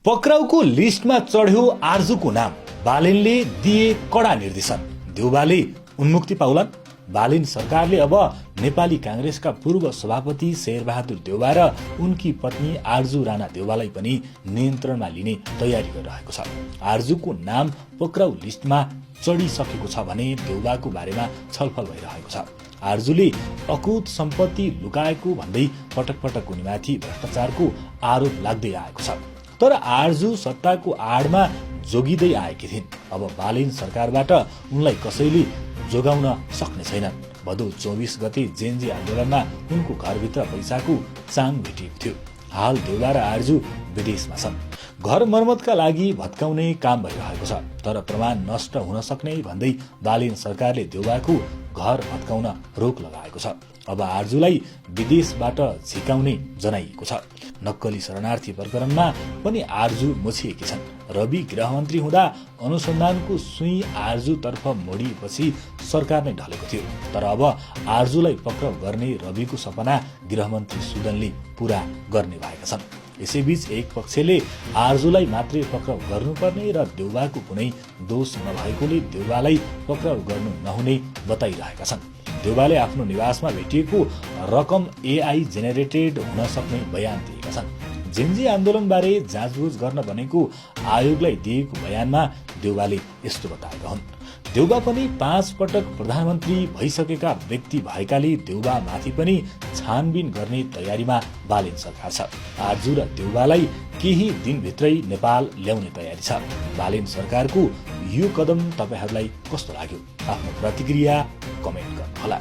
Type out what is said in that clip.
पक्राउको लिस्टमा चढ्यो आर्जुको नाम। बालेनले दिए कडा निर्देशन। देउबाले उन्मुक्ति पाउलान्। बालेन सरकारले अब नेपाली कांग्रेसका पूर्व सभापति शेरबहादुर देउबा र उनकी पत्नी आर्जु राणा देउबालाई पनि नियन्त्रणमा लिने तयारी गरिरहेको छ। आर्जुको नाम पक्राउ लिस्टमा चढिसकेको छ भने देउबाको बारेमा छलफल भइरहेको छ। आर्जुले अकुत सम्पत्ति लुकाएको भन्दै पटक पटक उनीमाथि भ्रष्टाचारको आरोप लाग्दै आएको छ। तर आर्जु सत्ताको आडमा जोगिँदै आएकी थिइन्। अब बालेन सरकारबाट उनलाई कसैले जोगाउन सक्ने छैनन्। भदौ 24 गते जेनजी आन्दोलनमा उनको घरभित्र पैसाको चाङ भेटिएको थियो। हाल देउबा र आर्जु विदेशमा छन्। घर मर्मतका लागि भत्काउने काम भइरहेको छ। तर प्रमाण नष्ट हुन सक्ने भन्दै बालेन सरकारले देउबाको घर भत्काउन रोक लगाएको छ। अब आर्जुलाई विदेशबाट झिकाउने जनाइएको छ। नक्कली शरणार्थी प्रकरणमा पनि आर्जु मुछिएकी छन्। रवि गृहमन्त्री हुँदा अनुसन्धानको सुई आर्जुतर्फ मोडिएपछि सरकार नै ढलेको थियो। तर अब आर्जुलाई पक्राउ गर्ने रविको सपना गृहमन्त्री सुदनले पूरा गर्ने भएका छन्। यसैबीच एक पक्षले आर्जुलाई मात्रै पक्राउ गर्नुपर्ने र देउबाको कुनै दोष नभएकोले देउबालाई पक्राउ गर्नु नहुने बताइरहेका छन्। देउबाले आफ्नो निवासमा भेटिएको रकम एआई जेनेरेटेड हुन सक्ने बयान दिएका छन्। जेनजी आन्दोलनबारे जाँचबुझ गर्न बनेको आयोगलाई दिएको बयानमा देउबाले यस्तो बताएका हुन्। देउबा पनि 5 पटक प्रधानमन्त्री भइसकेका व्यक्ति भएकाले देउबा माथि पनि छानबिन गर्ने तयारीमा बालेन सरकार छ। आर्जु र देउबालाई केही दिनभित्रै नेपाल ल्याउने तयारी छ। बालेन सरकारको यो कदम तपाईहरूलाई कस्तो लाग्यो? आफ्नो प्रतिक्रिया कमेन्ट गर्नुहोला।